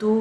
2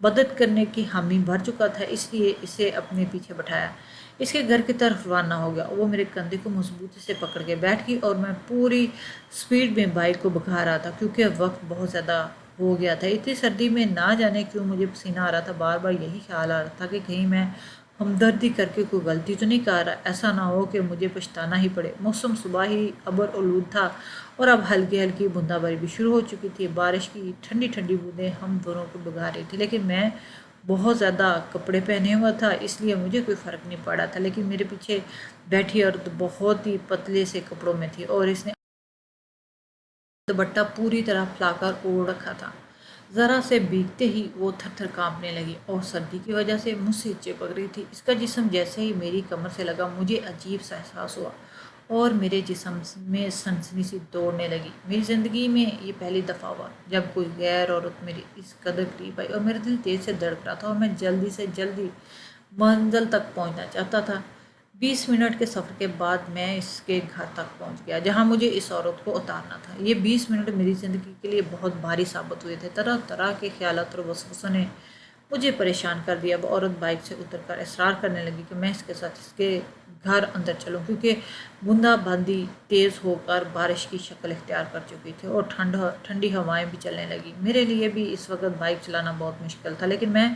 مدد کرنے کی حامی بھر چکا تھا، اس لیے اسے اپنے پیچھے بٹھایا۔ اس کے گھر کی طرف روانہ ہو گیا۔ وہ میرے کندھے کو مضبوطی سے پکڑ کے بیٹھ گئی اور میں پوری سپیڈ میں بائک کو بھگا رہا تھا کیونکہ وقت بہت زیادہ ہو گیا تھا۔ اتنی سردی میں نہ جانے کیوں مجھے پسینہ آ رہا تھا، بار بار یہی خیال آ رہا تھا کہ کہیں میں ہمدردی کر کے کوئی غلطی تو نہیں کر رہا، ایسا نہ ہو کہ مجھے پچھتانا ہی پڑے۔ موسم صبح ہی ابر آلود تھا اور اب ہلکی ہلکی بوندا باری بھی شروع ہو چکی تھی۔ بارش کی ٹھنڈی ٹھنڈی بوندیں ہم دونوں کو بھگا رہی تھی، لیکن میں بہت زیادہ کپڑے پہنے ہوا تھا اس لیے مجھے کوئی فرق نہیں پڑا تھا، لیکن میرے پیچھے بیٹھی عورت بہت ہی پتلے سے کپڑوں میں تھی اور اس نے دوپٹہ پوری طرح پھیلا کر اوڑھ رکھا تھا۔ ذرا سے بھیگتے ہی وہ تھر تھر کانپنے لگی اور سردی کی وجہ سے مجھ سے چپک رہی تھی۔ اس کا جسم جیسے ہی میری کمر سے لگا مجھے عجیب سا احساس ہوا اور میرے جسم میں سنسنی سی دوڑنے لگی۔ میری زندگی میں یہ پہلی دفعہ ہوا جب کوئی غیر عورت میری اس قدر قریب آئی اور میرا دل تیز سے دھڑک رہا تھا اور میں جلدی سے جلدی منزل تک پہنچنا چاہتا تھا۔ 20 منٹ کے سفر کے بعد میں اس کے گھر تک پہنچ گیا جہاں مجھے اس عورت کو اتارنا تھا۔ یہ 20 منٹ میری زندگی کے لیے بہت بھاری ثابت ہوئے تھے۔ طرح طرح کے خیالات اور وسوسوں نے مجھے پریشان کر دیا۔ وہ عورت بائک سے اتر کر اصرار کرنے لگی کہ میں اس کے ساتھ اس کے گھر اندر چلوں کیونکہ بوندا باندی تیز ہو کر بارش کی شکل اختیار کر چکی تھی اور ٹھنڈی ہوائیں بھی چلنے لگی۔ میرے لیے بھی اس وقت بائک چلانا بہت مشکل تھا، لیکن میں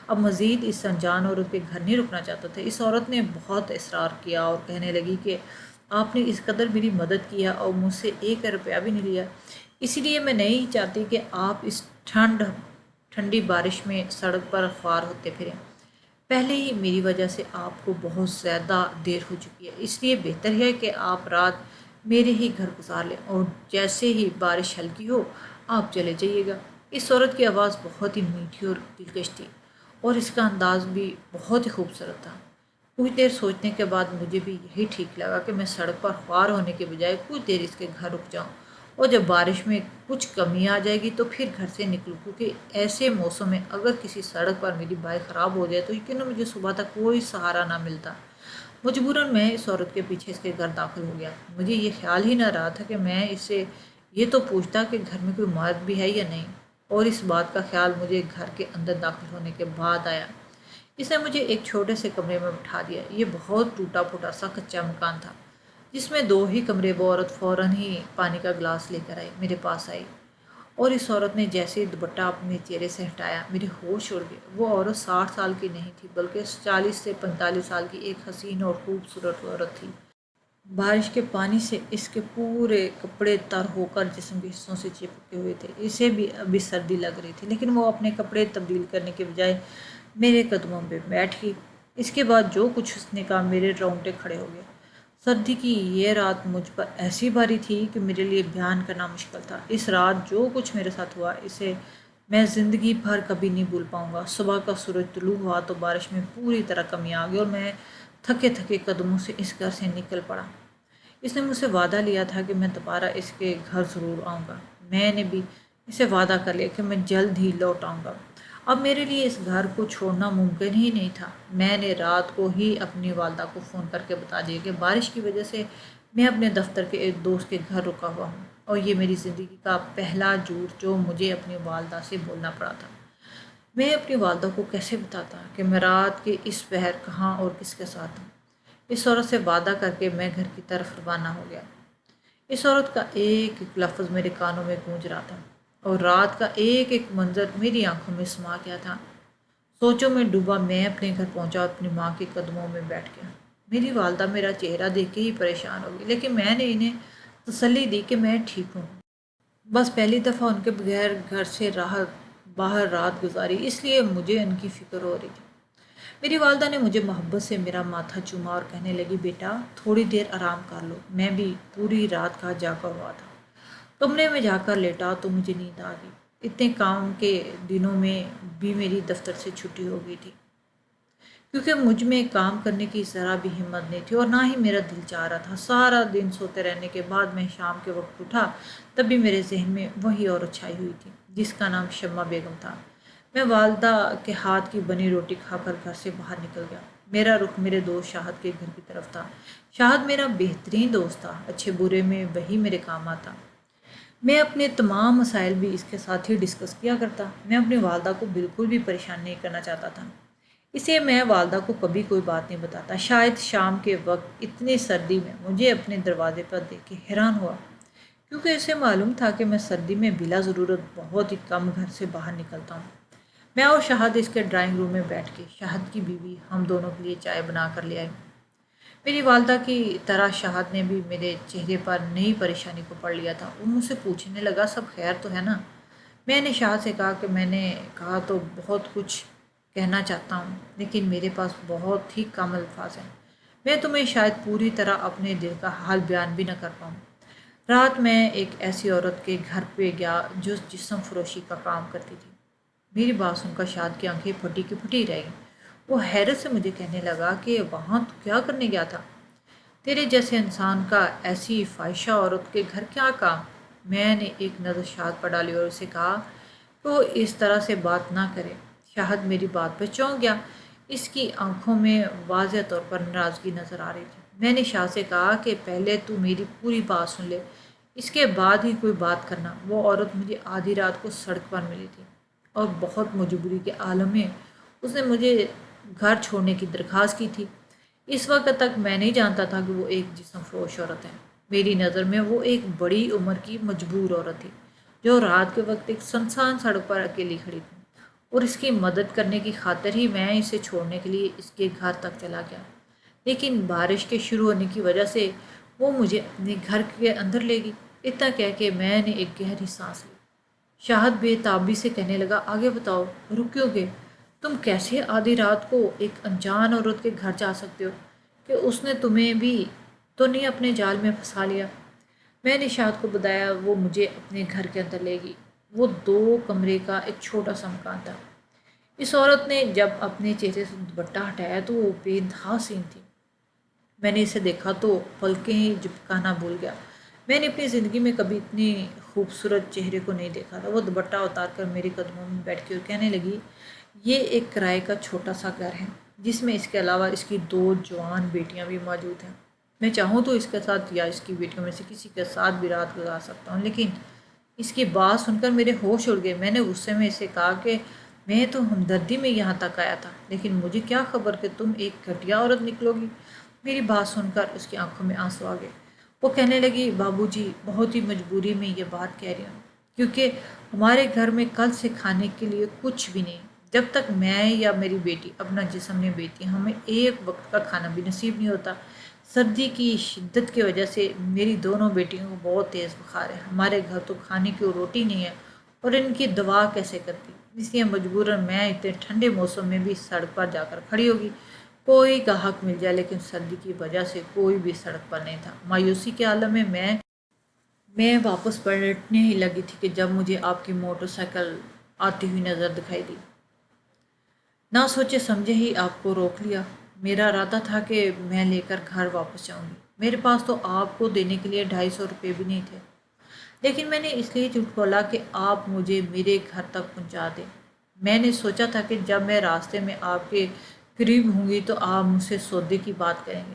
اب مزید اس انجان عورت کے گھر نہیں رکنا چاہتا تھا۔ اس عورت نے بہت اصرار کیا اور کہنے لگی کہ آپ نے اس قدر میری مدد کیا اور مجھ سے 1 روپیہ بھی نہیں لیا، اسی لیے میں نہیں چاہتی کہ آپ اس ٹھنڈی بارش میں سڑک پر خوار ہوتے پھریں۔ پہلے ہی میری وجہ سے آپ کو بہت زیادہ دیر ہو چکی ہے، اس لیے بہتر ہے کہ آپ رات میرے ہی گھر گزار لیں اور جیسے ہی بارش ہلکی ہو آپ چلے جائیے گا۔ اس عورت کی آواز بہت ہی میٹھی اور دلکش تھی اور اس کا انداز بھی بہت ہی خوبصورت تھا۔ کچھ دیر سوچنے کے بعد مجھے بھی یہی ٹھیک لگا کہ میں سڑک پر خوار ہونے کے بجائے کچھ دیر اس کے گھر رک جاؤں اور جب بارش میں کچھ کمی آ جائے گی تو پھر گھر سے نکلوں، کیونکہ ایسے موسم میں اگر کسی سڑک پر میری بائک خراب ہو جائے تو یقیناً مجھے صبح تک کوئی سہارا نہ ملتا۔ مجبوراً میں اس عورت کے پیچھے اس کے گھر داخل ہو گیا۔ مجھے یہ خیال ہی نہ رہا تھا کہ میں اسے یہ تو پوچھتا کہ گھر میں کوئی مرد بھی ہے یا نہیں، اور اس بات کا خیال مجھے گھر کے اندر داخل ہونے کے بعد آیا۔ اس نے مجھے ایک چھوٹے سے کمرے میں بٹھا دیا۔ یہ بہت ٹوٹا پھوٹا سا کچا مکان تھا جس میں 2 ہی کمرے۔ وہ عورت فوراً ہی پانی کا گلاس لے کر آئی، میرے پاس آئی اور اس عورت نے جیسے ہی دوپٹہ اپنے چہرے سے ہٹایا میرے ہوش اڑ گئے۔ وہ عورت 60 سال کی نہیں تھی بلکہ 40 سے 45 سال کی ایک حسین اور خوبصورت عورت تھی۔ بارش کے پانی سے اس کے پورے کپڑے تر ہو کر جسم کے حصوں سے چپکے ہوئے تھے۔ اسے بھی ابھی سردی لگ رہی تھی، لیکن وہ اپنے کپڑے تبدیل کرنے کے بجائے میرے قدموں پہ بیٹھ گئی۔ اس کے بعد جو کچھ اس نے کہا میرے رونگٹے کھڑے ہو گئے۔ سردی کی یہ رات مجھ پر ایسی بھاری تھی کہ میرے لیے بیان کرنا مشکل تھا۔ اس رات جو کچھ میرے ساتھ ہوا اسے میں زندگی بھر کبھی نہیں بھول پاؤں گا۔ صبح کا سورج طلوع ہوا تو بارش میں پوری طرح کمی آ گئی اور میں تھکے تھکے قدموں سے اس گھر سے نکل پڑا۔ اس نے مجھ سے وعدہ لیا تھا کہ میں دوبارہ اس کے گھر ضرور آؤں گا۔ میں نے بھی اسے وعدہ کر لیا کہ میں جلد ہی لوٹ آؤں گا۔ اب میرے لیے اس گھر کو چھوڑنا ممکن ہی نہیں تھا۔ میں نے رات کو ہی اپنی والدہ کو فون کر کے بتا دیا کہ بارش کی وجہ سے میں اپنے دفتر کے ایک دوست کے گھر رکا ہوا ہوں، اور یہ میری زندگی کا پہلا جھوٹ جو مجھے اپنی والدہ سے بولنا پڑا تھا۔ میں اپنی والدہ کو کیسے بتاتا کہ میں رات کے اس پہر کہاں اور کس کے ساتھ ہوں؟ اس عورت سے وعدہ کر کے میں گھر کی طرف روانہ ہو گیا۔ اس عورت کا ایک ایک لفظ میرے کانوں میں گونج رہا تھا اور رات کا ایک ایک منظر میری آنکھوں میں سما گیا تھا۔ سوچوں میں ڈوبا میں اپنے گھر پہنچا اور اپنی ماں کے قدموں میں بیٹھ گیا۔ میری والدہ میرا چہرہ دیکھ کے ہی پریشان ہو گئی، لیکن میں نے انہیں تسلی دی کہ میں ٹھیک ہوں۔ بس پہلی دفعہ ان کے بغیر گھر سے باہر رات گزاری، اس لیے مجھے ان کی فکر ہو رہی تھی۔ میری والدہ نے مجھے محبت سے میرا ماتھا چوما اور کہنے لگی بیٹا تھوڑی دیر آرام کر لو۔ میں بھی پوری رات کا جاگا ہوا تھا۔ کمرے میں جا کر لیٹا تو مجھے نیند آ گئی۔ اتنے کام کے دنوں میں بھی میری دفتر سے چھٹی ہو گئی تھی کیونکہ مجھ میں کام کرنے کی ذرا بھی ہمت نہیں تھی اور نہ ہی میرا دل چاہ رہا تھا۔ سارا دن سوتے رہنے کے بعد میں شام کے وقت اٹھا تب بھی میرے ذہن میں وہی عورت چھائی ہوئی تھی جس کا نام شمع بیگم تھا۔ میں والدہ کے ہاتھ کی بنی روٹی کھا کر گھر سے باہر نکل گیا۔ میرا رخ میرے دوست شاہد کے گھر کی طرف تھا۔ شاہد میرا بہترین دوست تھا، اچھے برے میں وہی میرے کام آتا۔ میں اپنے تمام مسائل بھی اس کے ساتھ ہی ڈسکس کیا کرتا۔ میں اپنی والدہ کو بالکل بھی پریشان نہیں کرنا چاہتا تھا، اس لیے میں والدہ کو کبھی کوئی بات نہیں بتاتا۔ شاید شام کے وقت اتنی سردی میں مجھے اپنے دروازے پر دیکھ کے حیران ہوا، کیونکہ اسے معلوم تھا کہ میں سردی میں بلا ضرورت بہت ہی کم گھر سے باہر نکلتا ہوں۔ میں اور شہد اس کے ڈرائنگ روم میں بیٹھ کے، شہد کی بیوی، ہم دونوں کے لیے چائے بنا کر لے آئی۔ میری والدہ کی طرح شہد نے بھی میرے چہرے پر نئی پریشانی کو پڑھ لیا تھا۔ وہ مجھ سے پوچھنے لگا، سب خیر تو ہے نا؟ میں نے شہد سے کہا کہ میں نے کہا تو بہت کچھ کہنا چاہتا ہوں، لیکن میرے پاس بہت ہی کم الفاظ ہیں۔ میں تمہیں شاید پوری طرح اپنے دل کا حال بیان بھی نہ کر پاؤں۔ رات میں ایک ایسی عورت کے گھر پہ گیا جو جسم فروشی کا کام کرتی تھی۔ میری بات سن کر شاد کی آنکھیں پھٹی کی پھٹی رہ گئیں۔ وہ حیرت سے مجھے کہنے لگا کہ وہاں تو کیا کرنے گیا تھا؟ تیرے جیسے انسان کا ایسی فاحشہ عورت کے گھر کیا کام؟ میں نے ایک نظر شہد پر ڈالی اور اسے کہا کہ وہ اس طرح سے بات نہ کرے۔ شہد میری بات پہ چونک گیا، اس کی آنکھوں میں واضح طور پر ناراضگی نظر آ رہی تھی۔ میں نے شاہ سے کہا کہ پہلے تو میری پوری بات سن لے، اس کے بعد ہی کوئی بات کرنا۔ وہ عورت مجھے آدھی رات کو سڑک پر ملی تھی اور بہت مجبوری کے عالم میں اس نے مجھے گھر چھوڑنے کی درخواست کی تھی۔ اس وقت تک میں نہیں جانتا تھا کہ وہ ایک جسم فروش عورت ہے۔ میری نظر میں وہ ایک بڑی عمر کی مجبور عورت تھی جو رات کے وقت ایک سنسان سڑک پر اکیلی کھڑی تھی، اور اس کی مدد کرنے کی خاطر ہی میں اسے چھوڑنے کے لیے اس کے گھر تک چلا گیا۔ لیکن بارش کے شروع ہونے کی وجہ سے وہ مجھے اپنے گھر کے اندر لے گئی۔ اتنا کہہ کے میں نے ایک گہری سانس لی۔ شاہد بے تابی سے کہنے لگا، آگے بتاؤ، رک کیوں گے؟ تم کیسے آدھی رات کو ایک انجان عورت کے گھر جا سکتے ہو؟ کہ اس نے تمہیں بھی تو نہیں اپنے جال میں پھنسا لیا؟ میں نے شاہد کو بتایا وہ مجھے اپنے گھر کے اندر لے گئی۔ وہ 2 کمرے کا ایک چھوٹا سا مکان تھا۔ اس عورت نے جب اپنے چہرے سے دوپٹہ ہٹایا تو وہ بے انتہا حسین تھی۔ میں نے اسے دیکھا تو پلکیں جھپکانا بھول گیا۔ میں نے اپنی زندگی میں کبھی اتنی خوبصورت چہرے کو نہیں دیکھا تھا۔ وہ دوپٹہ اتار کر میرے قدموں میں بیٹھ کے اور کہنے لگی، یہ ایک کرائے کا چھوٹا سا گھر ہے جس میں اس کے علاوہ اس کی 2 جوان بیٹیاں بھی موجود ہیں۔ میں چاہوں تو اس کے ساتھ یا اس کی بیٹیوں میں سے کسی کے ساتھ بھی رات گزار سکتا ہوں، لیکن اس کی بات سن کر میرے ہوش اڑ گئے۔ میں نے غصے میں اسے کہا کہ میں تو ہمدردی میں یہاں تک آیا تھا، لیکن مجھے کیا خبر کہ تم ایک گھٹیا عورت نکلو گی؟ میری بات سن کر اس کی آنکھوں میں آنسو آ گئے۔ وہ کہنے لگی، بابو جی، بہت ہی مجبوری میں یہ بات کہہ رہی ہوں، کیونکہ ہمارے گھر میں کل سے کھانے کے لیے کچھ بھی نہیں۔ جب تک میں یا میری بیٹی اپنا جسم نہیں بیچتی ہمیں ایک وقت کا کھانا بھی نصیب نہیں ہوتا۔ سردی کی شدت کی وجہ سے میری دونوں بیٹیوں کو بہت تیز بخار ہے۔ ہمارے گھر تو کھانے کی روٹی نہیں ہے، اور ان کی دوا کیسے کرتی؟ اس لیے مجبوراً میں اتنے ٹھنڈے موسم میں بھی سڑک پر جا کر کھڑی ہوگی۔ کوئی گاہک مل جائے، لیکن سردی کی وجہ سے کوئی بھی سڑک پر نہیں تھا۔ مایوسی کے عالم میں میں واپس پلٹنے ہی لگی تھی کہ جب مجھے آپ کی موٹر سائیکل آتی ہوئی نظر دکھائی دی۔ نہ سوچے سمجھے ہی آپ کو روک لیا۔ میرا ارادہ تھا کہ میں لے کر گھر واپس جاؤں گی۔ میرے پاس تو آپ کو دینے کے لیے 250 روپے بھی نہیں تھے، لیکن میں نے اس لیے جھوٹ بولا کہ آپ مجھے میرے گھر تک پہنچا دیں۔ میں نے سوچا تھا کہ جب میں راستے میں آپ کے قریب ہوں گی تو آپ مجھ سے سودے کی بات کریں گے،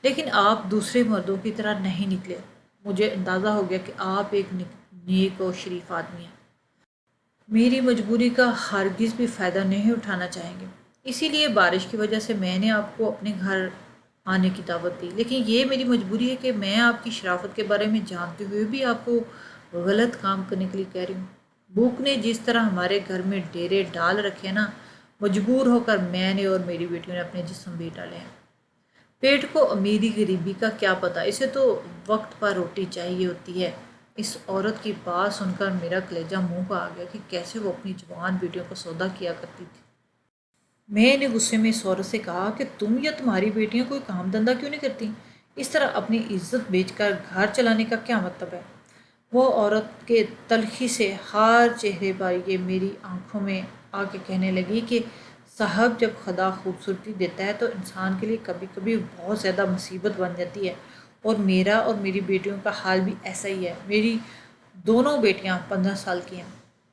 لیکن آپ دوسرے مردوں کی طرح نہیں نکلے۔ مجھے اندازہ ہو گیا کہ آپ ایک نیک و شریف آدمی ہیں، میری مجبوری کا ہرگز بھی فائدہ نہیں اٹھانا چاہیں گے۔ اسی لیے بارش کی وجہ سے میں نے آپ کو اپنے گھر آنے کی دعوت دی، لیکن یہ میری مجبوری ہے کہ میں آپ کی شرافت کے بارے میں جانتے ہوئے بھی آپ کو غلط کام کرنے کے لیے کہہ رہی ہوں۔ بھوک نے جس طرح ہمارے گھر میں ڈیرے ڈال رکھے نا، مجبور ہو کر میں نے اور میری بیٹیوں نے اپنے جسم بھی ڈالے ہیں۔ پیٹ کو امیری غریبی کا کیا پتہ، اسے تو وقت پر روٹی چاہیے ہوتی ہے۔ اس عورت کی بات سن کر میرا کلیجہ منہ پہ آ گیا کہ کیسے وہ اپنی جوان بیٹیوں کو سودا کیا کرتی تھی۔ میں نے غصے میں اس عورت سے کہا کہ تم یا تمہاری بیٹیاں کوئی کام دھندہ کیوں نہیں کرتی؟ اس طرح اپنی عزت بیچ کر گھر چلانے کا کیا مطلب ہے؟ وہ عورت کے تلخی سے ہر چہرے پر یہ میری آنکھوں میں آ کے کہنے لگی کہ صاحب، جب خدا خوبصورتی دیتا ہے تو انسان کے لیے کبھی کبھی بہت زیادہ مصیبت بن جاتی ہے، اور میرا اور میری بیٹیوں کا حال بھی ایسا ہی ہے۔ میری دونوں بیٹیاں 15 سال کی ہیں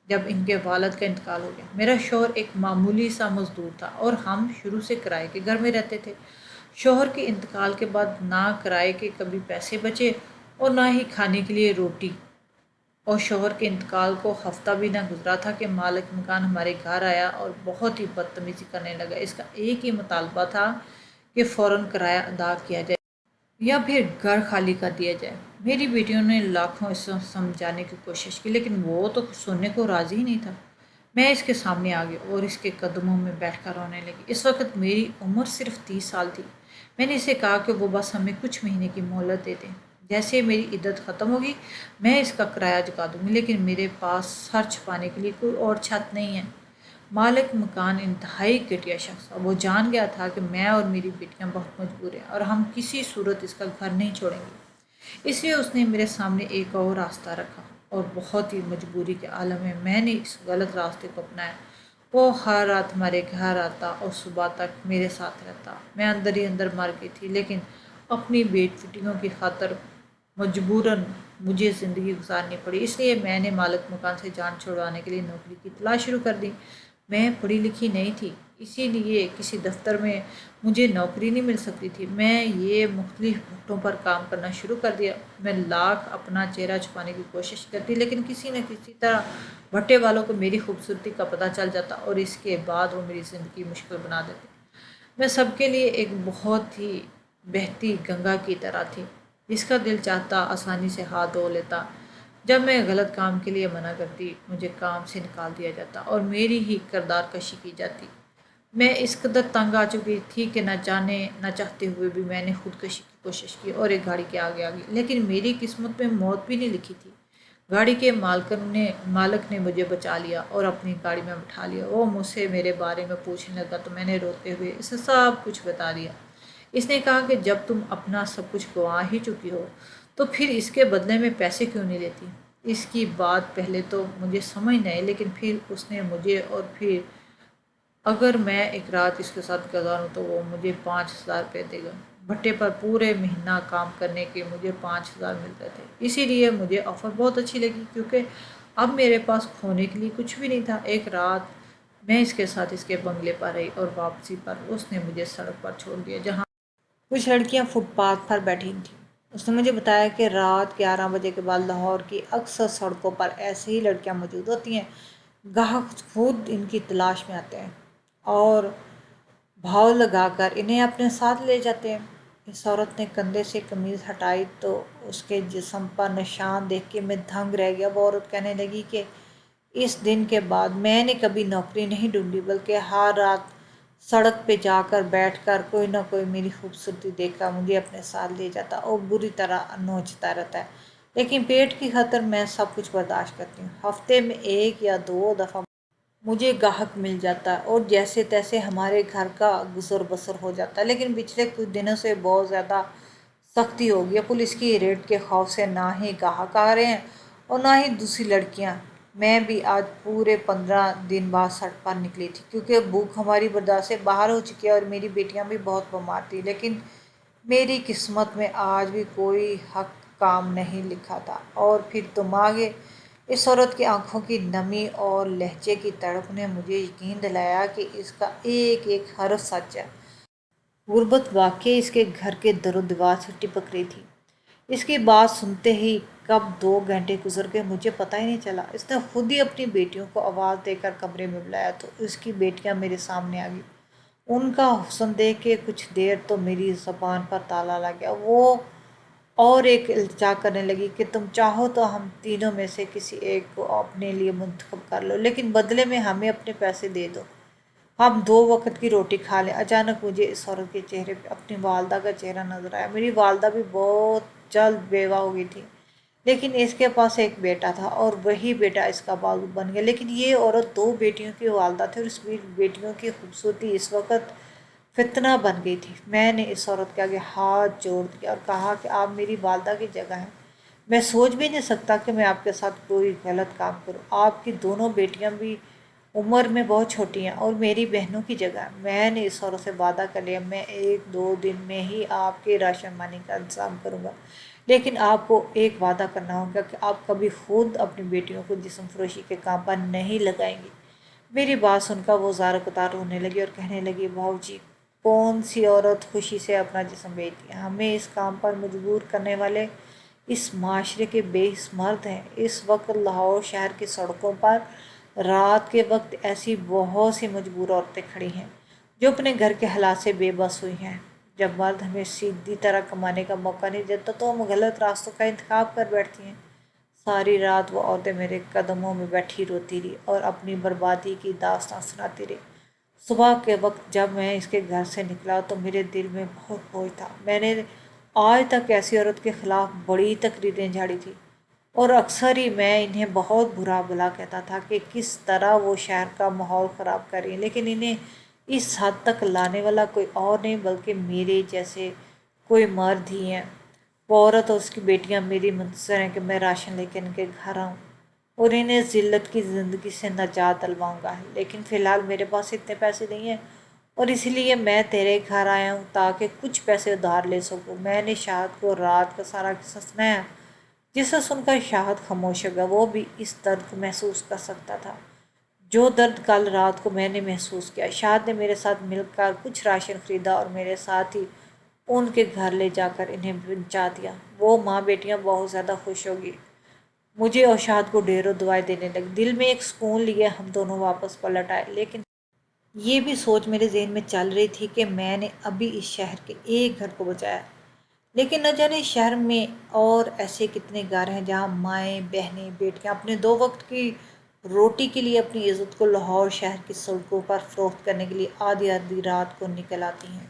جب ان کے والد کا انتقال ہو گیا۔ میرا شوہر ایک معمولی سا مزدور تھا اور ہم شروع سے کرائے کے گھر میں رہتے تھے۔ شوہر کے انتقال کے بعد نہ کرائے کے کبھی پیسے بچے اور نہ ہی کھانے کے لیے روٹی۔ اور شوہر کے انتقال کو ہفتہ بھی نہ گزرا تھا کہ مالک مکان ہمارے گھر آیا اور بہت ہی بدتمیزی کرنے لگا۔ اس کا ایک ہی مطالبہ تھا کہ فوراً کرایہ ادا کیا جائے یا پھر گھر خالی کر دیا جائے۔ میری بیٹیوں نے لاکھوں اسے سمجھانے کی کوشش کی لیکن وہ تو کچھ سننے کو راضی ہی نہیں تھا۔ میں اس کے سامنے آ گئی اور اس کے قدموں میں بیٹھ کر رونے لگی۔ اس وقت میری عمر صرف 30 سال تھی۔ میں نے اسے کہا کہ وہ بس ہمیں کچھ مہینے کی مہلت دے دیں۔ جیسے میری عدت ختم ہوگی میں اس کا کرایہ چکا دوں گی، لیکن میرے پاس سر چھپانے کے لیے کوئی اور چھت نہیں ہے۔ مالک مکان انتہائی گھٹیا شخص تھا۔ وہ جان گیا تھا کہ میں اور میری بیٹیاں بہت مجبور ہیں اور ہم کسی صورت اس کا گھر نہیں چھوڑیں گے۔ اس لیے اس نے میرے سامنے ایک اور راستہ رکھا اور بہت ہی مجبوری کے عالم میں نے اس غلط راستے کو اپنایا۔ وہ ہر رات ہمارے گھر آتا اور صبح تک میرے ساتھ رہتا۔ میں اندر ہی اندر مر گئی تھی لیکن اپنی بیٹیوں کی خاطر مجبوراً مجھے زندگی گزارنی پڑی۔ اس لیے میں نے مالک مکان سے جان چھڑوانے کے لیے نوکری کی تلاش شروع کر دی۔ میں پڑھی لکھی نہیں تھی، اسی لیے کسی دفتر میں مجھے نوکری نہیں مل سکتی تھی۔ میں یہ مختلف بھٹوں پر کام کرنا شروع کر دیا۔ میں لاکھ اپنا چہرہ چھپانے کی کوشش کرتی لیکن کسی نہ کسی طرح بھٹے والوں کو میری خوبصورتی کا پتہ چل جاتا اور اس کے بعد وہ میری زندگی مشکل بنا دیتے۔ میں سب کے لیے ایک بہت ہی بہتی گنگا کی طرح تھی، جس کا دل چاہتا آسانی سے ہاتھ دھو لیتا۔ جب میں غلط کام کے لیے منع کرتی مجھے کام سے نکال دیا جاتا اور میری ہی کردار کشی کی جاتی۔ میں اس قدر تنگ آ چکی تھی کہ نہ جانے نہ چاہتے ہوئے بھی میں نے خودکشی کی کوشش کی اور ایک گاڑی کے آگے آ گئی، لیکن میری قسمت میں موت بھی نہیں لکھی تھی۔ گاڑی کے مالک نے مجھے بچا لیا اور اپنی گاڑی میں بٹھا لیا۔ وہ مجھ سے میرے بارے میں پوچھنے لگا تو میں نے روتے ہوئے اسے سب کچھ بتا دیا۔ اس نے کہا کہ جب تم اپنا سب کچھ گنوا ہی چکی ہو تو پھر اس کے بدلے میں پیسے کیوں نہیں لیتی؟ اس کی بات پہلے تو مجھے سمجھ نہیں آئی لیکن پھر اس نے مجھے اور پھر اگر میں ایک رات اس کے ساتھ گزاروں تو وہ مجھے 5,000 روپے دے گا۔ بھٹے پر پورے مہینہ کام کرنے کے مجھے 5,000 ملتے تھے۔ اسی لیے مجھے آفر بہت اچھی لگی کیونکہ اب میرے پاس کھونے کے لیے کچھ بھی نہیں تھا۔ ایک رات میں اس کے ساتھ اس کے بنگلے پر رہی اور واپسی پر اس نے مجھے سڑک پر چھوڑ دیا جہاں کچھ لڑکیاں فٹ پاتھ پر بیٹھی تھیں۔ اس نے مجھے بتایا کہ رات 11 بجے کے بعد لاہور کی اکثر سڑکوں پر ایسی ہی لڑکیاں موجود ہوتی ہیں۔ گاہک خود ان کی تلاش میں آتے ہیں اور بھاؤ لگا کر انہیں اپنے ساتھ لے جاتے ہیں۔ اس عورت نے کندھے سے قمیض ہٹائی تو اس کے جسم پر نشان دیکھ کے میں دھنگ رہ گیا۔ وہ عورت کہنے لگی کہ اس دن کے بعد میں نے کبھی نوکری نہیں ڈھونڈی بلکہ ہر رات سڑک پہ جا کر بیٹھ کر کوئی نہ کوئی میری خوبصورتی دیکھ کر مجھے اپنے ساتھ لے جاتا اور بری طرح نوچتا رہتا ہے، لیکن پیٹ کی خاطر میں سب کچھ برداشت کرتی ہوں۔ ہفتے میں 1 یا 2 دفعہ مجھے گاہک مل جاتا ہے اور جیسے تیسے ہمارے گھر کا گزر بسر ہو جاتا ہے، لیکن پچھلے کچھ دنوں سے بہت زیادہ سختی ہو گئی ہے۔ پولیس کی ریڈ کے خوف سے نہ ہی گاہک آ رہے ہیں اور نہ ہی دوسری لڑکیاں۔ میں بھی آج پورے 15 دن بعد سڑک پر نکلی تھی کیونکہ بھوک ہماری برداشت سے باہر ہو چکی ہے اور میری بیٹیاں بھی بہت بیمار تھیں، لیکن میری قسمت میں آج بھی کوئی حق کام نہیں لکھا تھا۔ اور پھر تم آ گئے۔ اس عورت کی آنکھوں کی نمی اور لہجے کی تڑپ نے مجھے یقین دلایا کہ اس کا ایک ایک حرف سچ ہے۔ غربت واقعی اس کے گھر کے در و دیوار سے ٹپک رہی تھی۔ اس کی بات سنتے ہی کب 2 گھنٹے گزر گئے مجھے پتہ ہی نہیں چلا۔ اس نے خود ہی اپنی بیٹیوں کو آواز دے کر کمرے میں بلایا تو اس کی بیٹیاں میرے سامنے آ گئیں۔ ان کا حسن دیکھ کے کچھ دیر تو میری زبان پر تالا لگ گیا۔ وہ اور ایک التجا کرنے لگی کہ تم چاہو تو ہم تینوں میں سے کسی ایک کو اپنے لیے منتخب کر لو، لیکن بدلے میں ہمیں اپنے پیسے دے دو، ہم 2 وقت کی روٹی کھا لیں۔ اچانک مجھے اس عورت کے چہرے پہ اپنی والدہ کا چہرہ نظر آیا۔ میری والدہ بھی بہت جلد بیوہ ہو گئی تھی، لیکن اس کے پاس ایک بیٹا تھا اور وہی بیٹا اس کا بازو بن گیا، لیکن یہ عورت 2 بیٹیوں کی والدہ تھی اور اس بیٹیوں کی خوبصورتی اس وقت فتنہ بن گئی تھی۔ میں نے اس عورت کے آگے ہاتھ جوڑ دیا اور کہا کہ آپ میری والدہ کی جگہ ہیں۔ میں سوچ بھی نہیں سکتا کہ میں آپ کے ساتھ کوئی غلط کام کروں۔ آپ کی دونوں بیٹیاں بھی عمر میں بہت چھوٹی ہیں اور میری بہنوں کی جگہ ہے۔ میں نے اس عورت سے وعدہ کر لیا میں 1-2 دن میں ہی آپ کے راشن پانی کا انتظام کروں گا، لیکن آپ کو ایک وعدہ کرنا ہوگا کہ آپ کبھی خود اپنی بیٹیوں کو جسم فروشی کے کام پر نہیں لگائیں گی۔ میری بات سن کر وہ زار قطار رونے لگی اور کہنے لگی بہو جی، کون سی عورت خوشی سے اپنا جسم بیچتی ہے؟ ہمیں اس کام پر مجبور کرنے والے اس معاشرے کے بےحس مرد ہیں۔ اس وقت لاہور شہر کی سڑکوں پر رات کے وقت ایسی بہت سی مجبور عورتیں کھڑی ہیں جو اپنے گھر کے حالات سے بے بس ہوئی ہیں۔ جب مرد ہمیں سیدھی طرح کمانے کا موقع نہیں دیتا تو ہم غلط راستوں کا انتخاب کر بیٹھتی ہیں۔ ساری رات وہ عورتیں میرے قدموں میں بیٹھی روتی رہی اور اپنی بربادی کی داستان سناتی رہی۔ صبح کے وقت جب میں اس کے گھر سے نکلا تو میرے دل میں بہت بوجھ تھا۔ میں نے آج تک ایسی عورت کے خلاف بڑی تقریریں جھاڑی تھی اور اکثر ہی میں انہیں بہت برا بھلا کہتا تھا کہ کس طرح وہ شہر کا ماحول خراب کر رہی ہیں، لیکن انہیں اس حد تک لانے والا کوئی اور نہیں بلکہ میرے جیسے کوئی مرد ہی ہیں۔ وہ عورت اور اس کی بیٹیاں میری منتظر ہیں کہ میں راشن لے کے ان کے گھر آؤں اور انہیں ذلت کی زندگی سے نجات دلواؤں گا، لیکن فی الحال میرے پاس اتنے پیسے نہیں ہیں اور اسی لیے میں تیرے گھر آیا ہوں تاکہ کچھ پیسے ادھار لے سکوں۔ میں نے شاہد کو رات کا سارا قصہ سنایا، جسے سن کر شاہد خاموش ہو گیا۔ وہ بھی اس درد کو محسوس کر سکتا تھا جو درد کل رات کو میں نے محسوس کیا۔ شاہد نے میرے ساتھ مل کر کچھ راشن خریدا اور میرے ساتھ ہی ان کے گھر لے جا کر انہیں پہنچا دیا۔ وہ ماں بیٹیاں بہت زیادہ خوش ہوگی۔ مجھے اور شاہد کو ڈھیروں دعائیں دینے لگی۔ دل میں ایک سکون لیے ہم دونوں واپس پلٹ آئے، لیکن یہ بھی سوچ میرے ذہن میں چل رہی تھی کہ میں نے ابھی اس شہر کے ایک گھر کو بچایا، لیکن نہ جانے شہر میں اور ایسے کتنے گھر ہیں جہاں مائیں بہنیں بیٹیاں اپنے 2 وقت کی روٹی کے لیے اپنی عزت کو لاہور شہر کی سڑکوں پر فروخت کرنے کے لیے آدھی آدھی رات کو نکل آتی ہیں۔